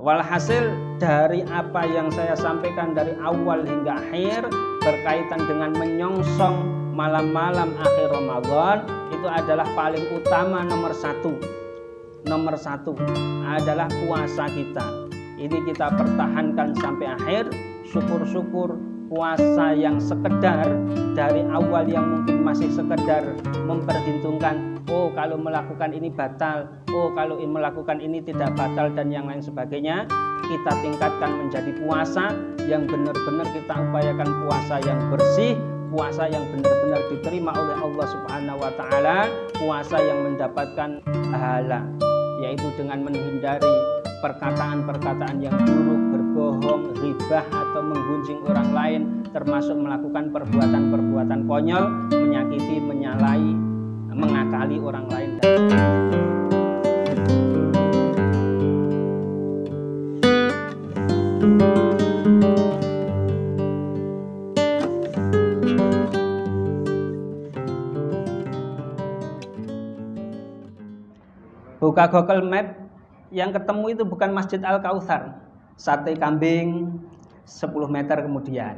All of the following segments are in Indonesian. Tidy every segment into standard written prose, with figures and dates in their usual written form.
Walhasil dari apa yang saya sampaikan dari awal hingga akhir berkaitan dengan menyongsong malam-malam akhir Ramadan, itu adalah paling utama. Nomor satu adalah puasa kita. Ini kita pertahankan sampai akhir. Syukur-syukur puasa yang sekedar dari awal yang mungkin masih sekedar memperhitungkan, oh kalau melakukan ini batal, oh kalau melakukan ini tidak batal dan yang lain sebagainya, kita tingkatkan menjadi puasa yang benar-benar kita upayakan, puasa yang bersih, puasa yang benar-benar diterima oleh Allah Subhanahu wa taala, puasa yang mendapatkan pahala, yaitu dengan menghindari perkataan-perkataan yang buruk, berbohong, ghibah atau menggunjing orang lain, termasuk melakukan perbuatan-perbuatan konyol, menyakiti, menyalahi, mengakali orang lain. Buka Google Map, yang ketemu itu bukan Masjid Al-Kautsar, sate kambing 10 meter kemudian.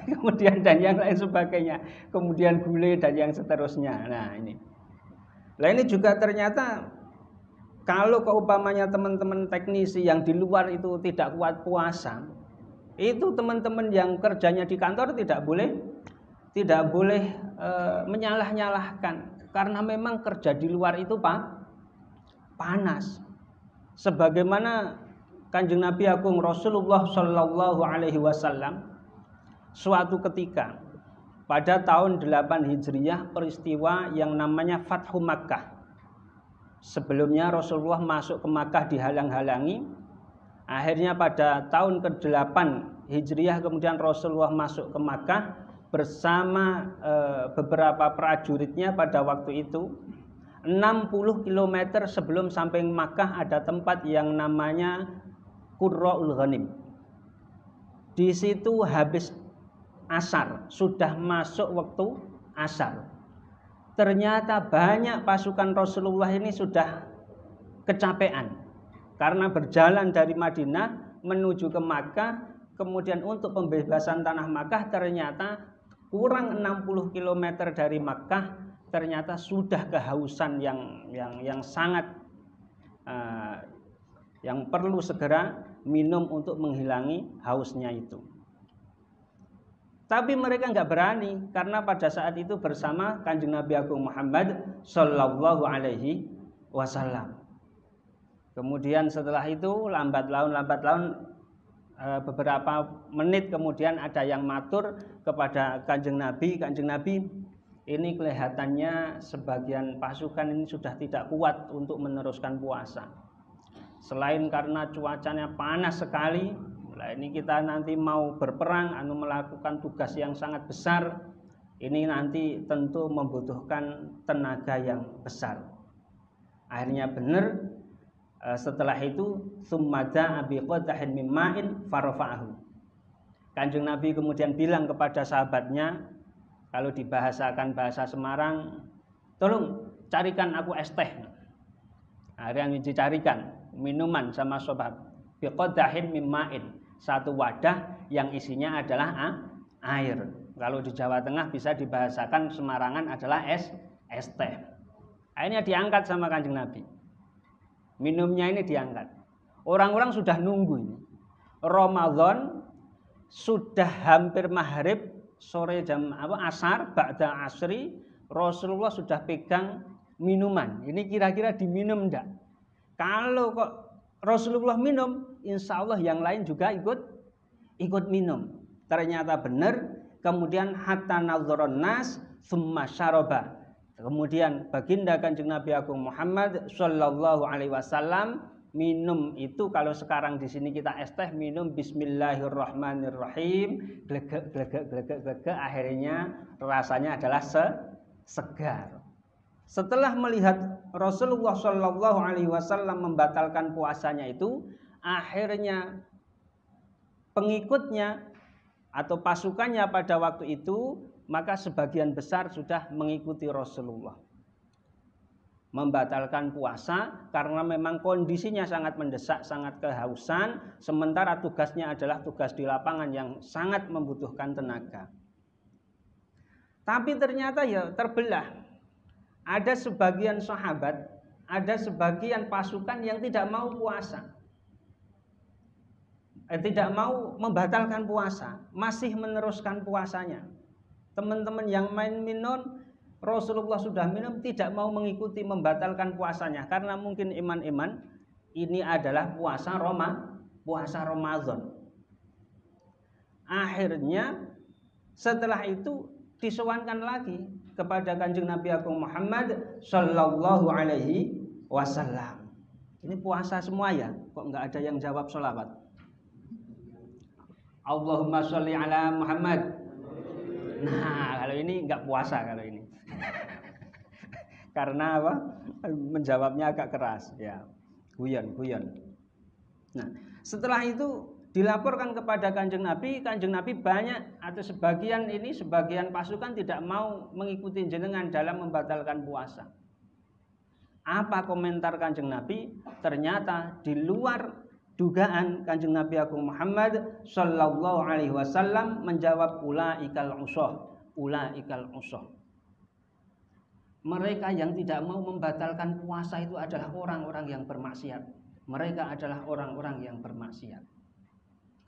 Kemudian dan yang lain sebagainya, kemudian gulai dan yang seterusnya. Nah ini juga ternyata kalau keumpamanya teman-teman teknisi yang di luar itu tidak kuat puasa, itu teman-teman yang kerjanya di kantor tidak boleh menyalah-nyalahkan, karena memang kerja di luar itu panas. Sebagaimana Kanjeng Nabi Agung Rasulullah Shallallahu Alaihi Wasallam suatu ketika pada tahun 8 Hijriah peristiwa yang namanya Fathu Makkah. Sebelumnya Rasulullah masuk ke Makkah dihalang-halangi. Akhirnya pada tahun ke-8 Hijriah kemudian Rasulullah masuk ke Makkah bersama beberapa prajuritnya. Pada waktu itu 60 km sebelum sampai Makkah ada tempat yang namanya Qurra'ul Ghanim. Di situ habis asar, sudah masuk waktu asar. Ternyata banyak pasukan Rasulullah ini sudah kecapean karena berjalan dari Madinah menuju ke Makkah. Kemudian untuk pembebasan tanah Makkah ternyata kurang 60 km dari Makkah, ternyata sudah kehausan yang sangat yang perlu segera minum untuk menghilangi hausnya itu. Tapi mereka nggak berani karena pada saat itu bersama Kanjeng Nabi Agung Muhammad Sallallahu Alaihi Wasallam. Kemudian setelah itu lambat laun beberapa menit kemudian ada yang matur kepada Kanjeng Nabi, ini kelihatannya sebagian pasukan ini sudah tidak kuat untuk meneruskan puasa. Selain karena cuacanya panas sekali, ini kita nanti mau berperang, melakukan tugas yang sangat besar, ini nanti tentu membutuhkan tenaga yang besar. Akhirnya benar, setelah itu summada abi qadahin min ma'in farafa'ahu. Kanjeng Nabi kemudian bilang kepada sahabatnya, kalau dibahasakan bahasa Semarang, tolong carikan aku es teh. Akhirnya dicarikan minuman sama sahabat. Biqadahin min ma'in, satu wadah yang isinya adalah air. Kalau di Jawa Tengah bisa dibahasakan Semarangan adalah es teh. Akhirnya diangkat sama Kanjeng Nabi. Minumnya ini diangkat. Orang-orang sudah nunggu ini. Ramadan sudah hampir maghrib, sore jam asar, ba'da asri, Rasulullah sudah pegang minuman. Ini kira-kira diminum enggak? Kalau kok Rasulullah minum, insya Allah yang lain juga ikut minum. Ternyata benar. Kemudian hatta nadzoron nas summa syaroba. Kemudian baginda Kanjeng Nabi Agung Muhammad Sallallahu Alaihi Wasallam minum itu, kalau sekarang di sini kita es teh, minum Bismillahirrahmanirrahim, glegek, akhirnya rasanya adalah segar. Setelah melihat Rasulullah Sallallahu Alaihi Wasallam membatalkan puasanya itu, akhirnya pengikutnya atau pasukannya pada waktu itu, maka sebagian besar sudah mengikuti Rasulullah. membatalkan puasa karena memang kondisinya sangat mendesak, sangat kehausan, sementara tugasnya adalah tugas di lapangan yang sangat membutuhkan tenaga. Tapi ternyata ya terbelah. Ada sebagian sahabat, ada sebagian pasukan yang tidak mau puasa. Tidak mau membatalkan puasa, masih meneruskan puasanya. Teman-teman yang main minum, Rasulullah sudah minum, tidak mau mengikuti membatalkan puasanya karena mungkin iman-iman ini adalah puasa Ramadan. Akhirnya setelah itu disowankan lagi kepada Kanjeng Nabi Agung Muhammad sallallahu alaihi wasallam. Ini puasa semua ya, kok nggak ada yang jawab sholawat? Allahumma sholli ala Muhammad. Nah, kalau ini nggak puasa kalau ini. Karena apa? Menjawabnya agak keras ya. Guyon. Nah, setelah itu dilaporkan kepada Kanjeng Nabi banyak atau sebagian pasukan tidak mau mengikuti jenengan dalam membatalkan puasa. Apa komentar Kanjeng Nabi? Ternyata di luar dugaan Kanjeng Nabi Agung Muhammad sallallahu alaihi wasallam menjawab ulaikal usah. Mereka yang tidak mau membatalkan puasa itu adalah orang-orang yang bermaksiat. Mereka adalah orang-orang yang bermaksiat.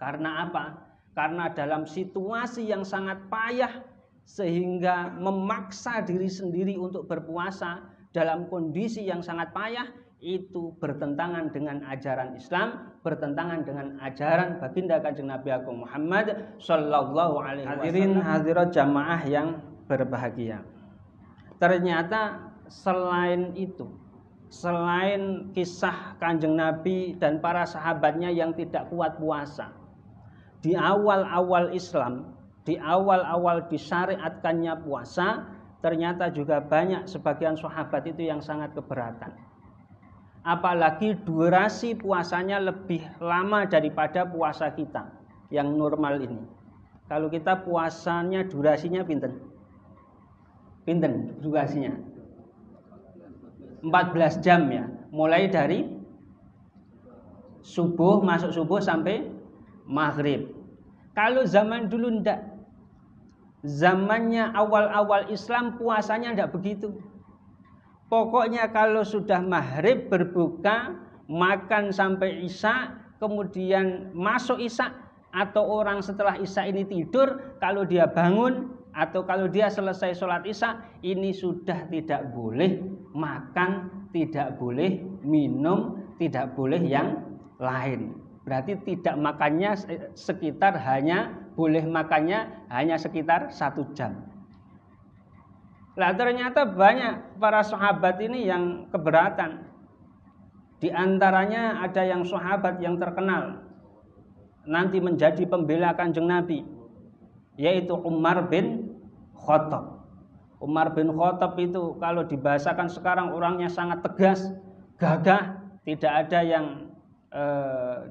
Karena apa? Karena dalam situasi yang sangat payah sehingga memaksa diri sendiri untuk berpuasa dalam kondisi yang sangat payah itu bertentangan dengan ajaran Islam, bertentangan dengan ajaran baginda Kanjeng Nabi Agung Muhammad sallallahu alaihi wasallam. Hadirin hadirat jamaah yang berbahagia. Ternyata selain itu, selain kisah Kanjeng Nabi dan para sahabatnya yang tidak kuat puasa, di awal-awal Islam, di awal-awal disyariatkannya puasa, ternyata juga banyak sebagian sahabat itu yang sangat keberatan. Apalagi durasi puasanya lebih lama daripada puasa kita yang normal ini. Kalau kita puasanya durasinya pinten durasinya 14 jam ya, mulai dari masuk subuh sampai maghrib. Kalau zaman dulu ndak, zamannya awal-awal Islam puasanya ndak begitu. Pokoknya kalau sudah maghrib berbuka, makan sampai isya, kemudian masuk isya, atau orang setelah isya ini tidur, kalau dia bangun atau kalau dia selesai sholat isya, ini sudah tidak boleh makan, tidak boleh minum, tidak boleh yang lain. Berarti tidak makannya sekitar boleh makannya hanya sekitar 1 jam. Lah ternyata banyak para sahabat ini yang keberatan. Di antaranya ada yang sahabat yang terkenal nanti menjadi pembela Kanjeng Nabi, yaitu Umar bin Khattab. Umar bin Khattab itu kalau dibahasakan sekarang orangnya sangat tegas, gagah, tidak ada yang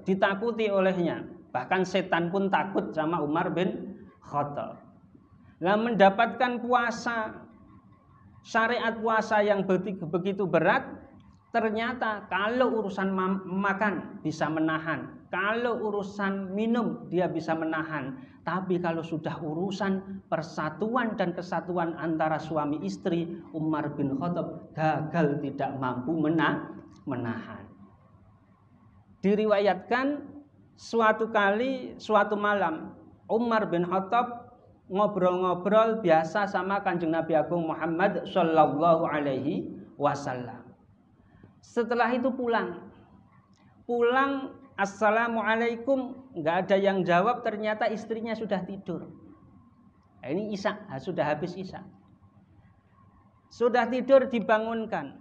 ditakuti olehnya. Bahkan setan pun takut sama Umar bin Khattab. Nah, mendapatkan syariat puasa yang begitu berat, ternyata kalau urusan makan bisa menahan, kalau urusan minum dia bisa menahan, tapi kalau sudah urusan persatuan dan kesatuan antara suami istri, Umar bin Khattab gagal, tidak mampu menahan. Diriwayatkan suatu malam Umar bin Khattab ngobrol-ngobrol biasa sama Kanjeng Nabi Agung Muhammad sallallahu alaihi wasallam. Setelah itu pulang, assalamualaikum, nggak ada yang jawab, ternyata istrinya sudah tidur. Ini isya, sudah habis isya. Sudah tidur dibangunkan.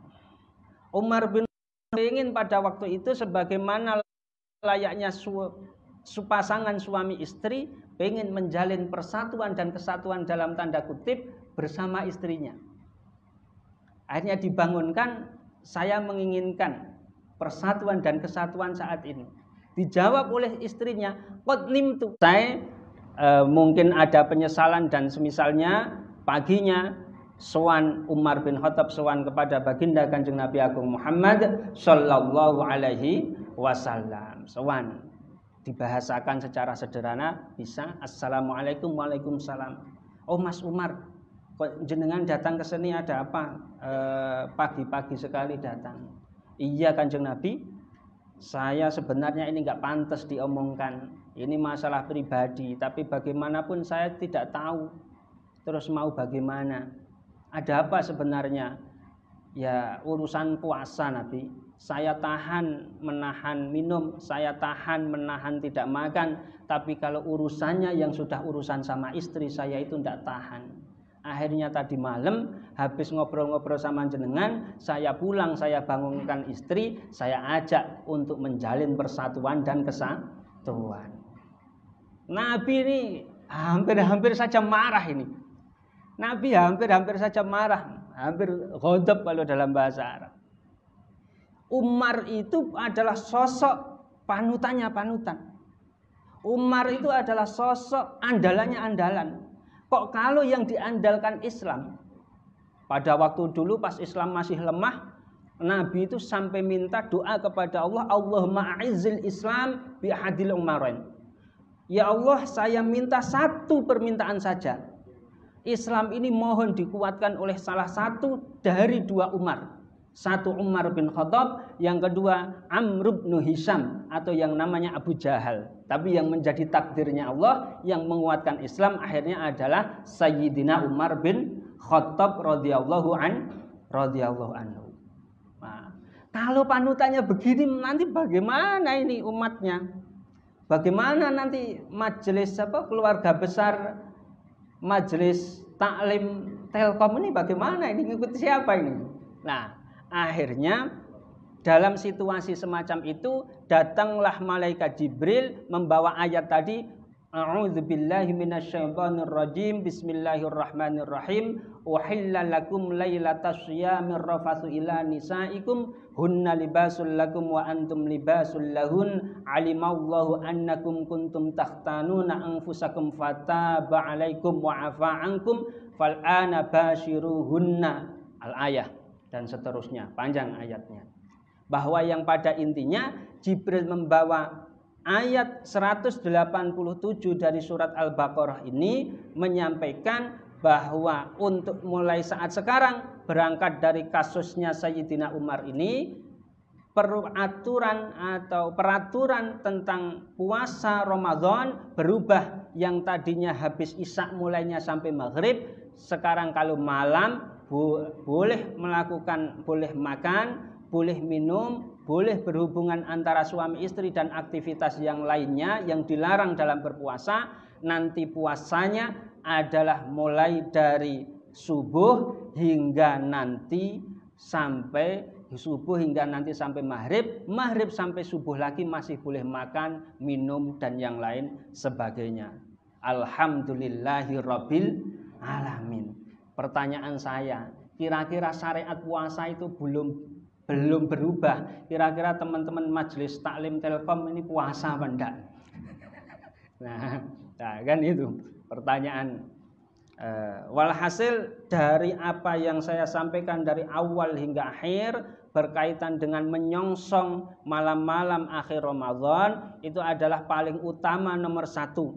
Umar bin ingin pada waktu itu sebagaimana layaknya pasangan suami istri, pengen menjalin persatuan dan kesatuan dalam tanda kutip bersama istrinya. Akhirnya dibangunkan, saya menginginkan persatuan dan kesatuan saat ini. Dijawab oleh istrinya, qad nimtu. Saya mungkin ada penyesalan dan semisalnya paginya sowan Umar bin Khattab sowan kepada baginda Kanjeng Nabi Agung Muhammad sallallahu alaihi wasallam. Sowan dibahasakan secara sederhana bisa assalamualaikum, waalaikumsalam. Oh Mas Umar, kok jenengan datang ke sini ada apa? Pagi-pagi sekali datang. Iya Kanjeng Nabi, saya sebenarnya ini nggak pantas diomongkan. Ini masalah pribadi, tapi bagaimanapun saya tidak tahu. Terus mau bagaimana? Ada apa sebenarnya? Ya urusan puasa Nabi. Saya tahan menahan minum, saya tahan menahan tidak makan. Tapi kalau urusannya yang sudah urusan sama istri, saya itu tidak tahan. Akhirnya tadi malam habis ngobrol-ngobrol sama jenengan, saya pulang, saya bangunkan istri, saya ajak untuk menjalin persatuan dan kesatuan. Nabi ini hampir saja marah ini. Nabi hampir saja marah, hampir ghadab kalau dalam bahasa Arab. Umar itu adalah sosok panutan. Umar itu adalah sosok andalan. Kok kalau yang diandalkan Islam, pada waktu dulu pas Islam masih lemah, Nabi itu sampai minta doa kepada Allah, Allahumma a'izzil Islam bi ahadil umarain. Ya Allah, saya minta satu permintaan saja. Islam ini mohon dikuatkan oleh salah satu dari dua Umar. Satu Umar bin Khattab, yang kedua Amr bin Hisham atau yang namanya Abu Jahal. Tapi yang menjadi takdirnya Allah yang menguatkan Islam akhirnya adalah Sayyidina Umar bin Khattab radhiyallahu anhu. Nah, kalau panutannya begini nanti bagaimana ini umatnya? Bagaimana nanti majelis keluarga besar majelis taklim Telkom ini bagaimana ini ngikuti siapa ini? Nah, akhirnya dalam situasi semacam itu datanglah malaikat Jibril membawa ayat tadi, a'udzubillahi minasyaitonir rajim, bismillahirrahmanirrahim, uhilla lakum lailatas syiyamir rafatsu ila nisaikum hunna libasul lakum wa antum libasul lahun, alimallahu annakum kuntum takhtanuna anfusakum fataba alaikum wa afa ankum fal'ana bashiruhunna, al-ayah dan seterusnya, panjang ayatnya. Bahwa yang pada intinya Jibril membawa ayat 187 dari surat Al-Baqarah ini menyampaikan bahwa untuk mulai saat sekarang berangkat dari kasusnya Sayyidina Umar ini, peraturan tentang puasa Ramadan berubah. Yang tadinya habis Isya mulainya sampai maghrib, sekarang kalau malam boleh makan, boleh minum, boleh berhubungan antara suami istri dan aktivitas yang lainnya yang dilarang dalam berpuasa. Nanti puasanya adalah mulai dari subuh hingga nanti sampai maghrib sampai subuh lagi masih boleh makan, minum dan yang lain sebagainya. Alhamdulillahirabbil alamin. Pertanyaan saya, kira-kira syariat puasa itu belum berubah. Kira-kira teman-teman majelis taklim Telkom ini puasa apa enggak? Nah kan itu pertanyaan. Walhasil dari apa yang saya sampaikan dari awal hingga akhir berkaitan dengan menyongsong malam-malam akhir Ramadan, itu adalah paling utama nomor satu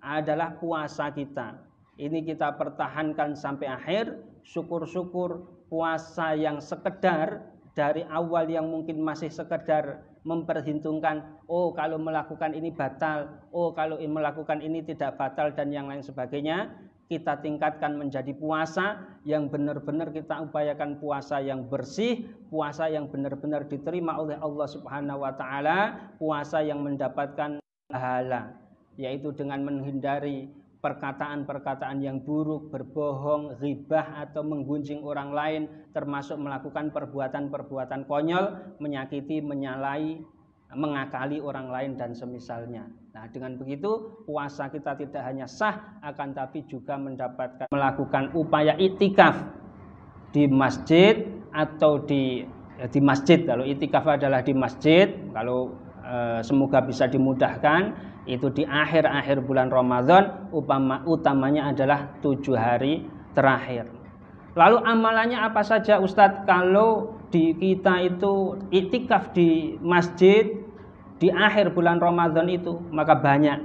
adalah puasa kita. Ini kita pertahankan sampai akhir. Syukur-syukur puasa yang sekedar dari awal yang mungkin masih sekedar memperhitungkan, oh kalau melakukan ini batal, oh kalau melakukan ini tidak batal dan yang lain sebagainya, kita tingkatkan menjadi puasa yang benar-benar kita upayakan, puasa yang bersih, puasa yang benar-benar diterima oleh Allah Subhanahu wa taala, puasa yang mendapatkan pahala, yaitu dengan menghindari perkataan-perkataan yang buruk, berbohong, ghibah atau menggunjing orang lain, termasuk melakukan perbuatan-perbuatan konyol, menyakiti, menyalahi, mengakali orang lain dan semisalnya. Nah, dengan begitu puasa kita tidak hanya sah, akan tapi juga melakukan upaya iktikaf di masjid atau di masjid. Kalau iktikaf adalah di masjid, kalau semoga bisa dimudahkan, itu di akhir-akhir bulan Ramadan, utamanya adalah 7 hari terakhir. Lalu amalannya apa saja Ustadz? Kalau di kita itu iktikaf di masjid di akhir bulan Ramadan itu, maka banyak.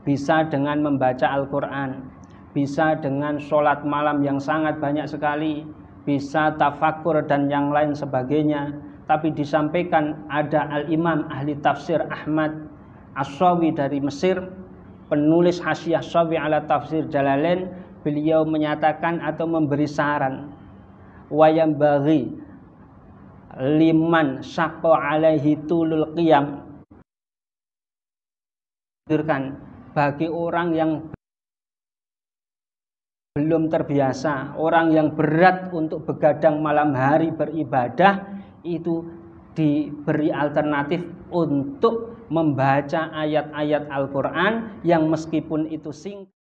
Bisa dengan membaca Al-Quran, bisa dengan sholat malam yang sangat banyak sekali, bisa tafakur dan yang lain sebagainya. Tapi disampaikan ada Al-Imam ahli tafsir Ahmad As-Sawi dari Mesir, penulis Hasyiah Sawi ala tafsir Jalalain, beliau menyatakan atau memberi saran, wayam bagi liman syaqqa alaihi tulul qiyam, bagi orang yang belum terbiasa, orang yang berat untuk begadang malam hari beribadah, itu diberi alternatif untuk membaca ayat-ayat Al-Quran yang meskipun itu singkat.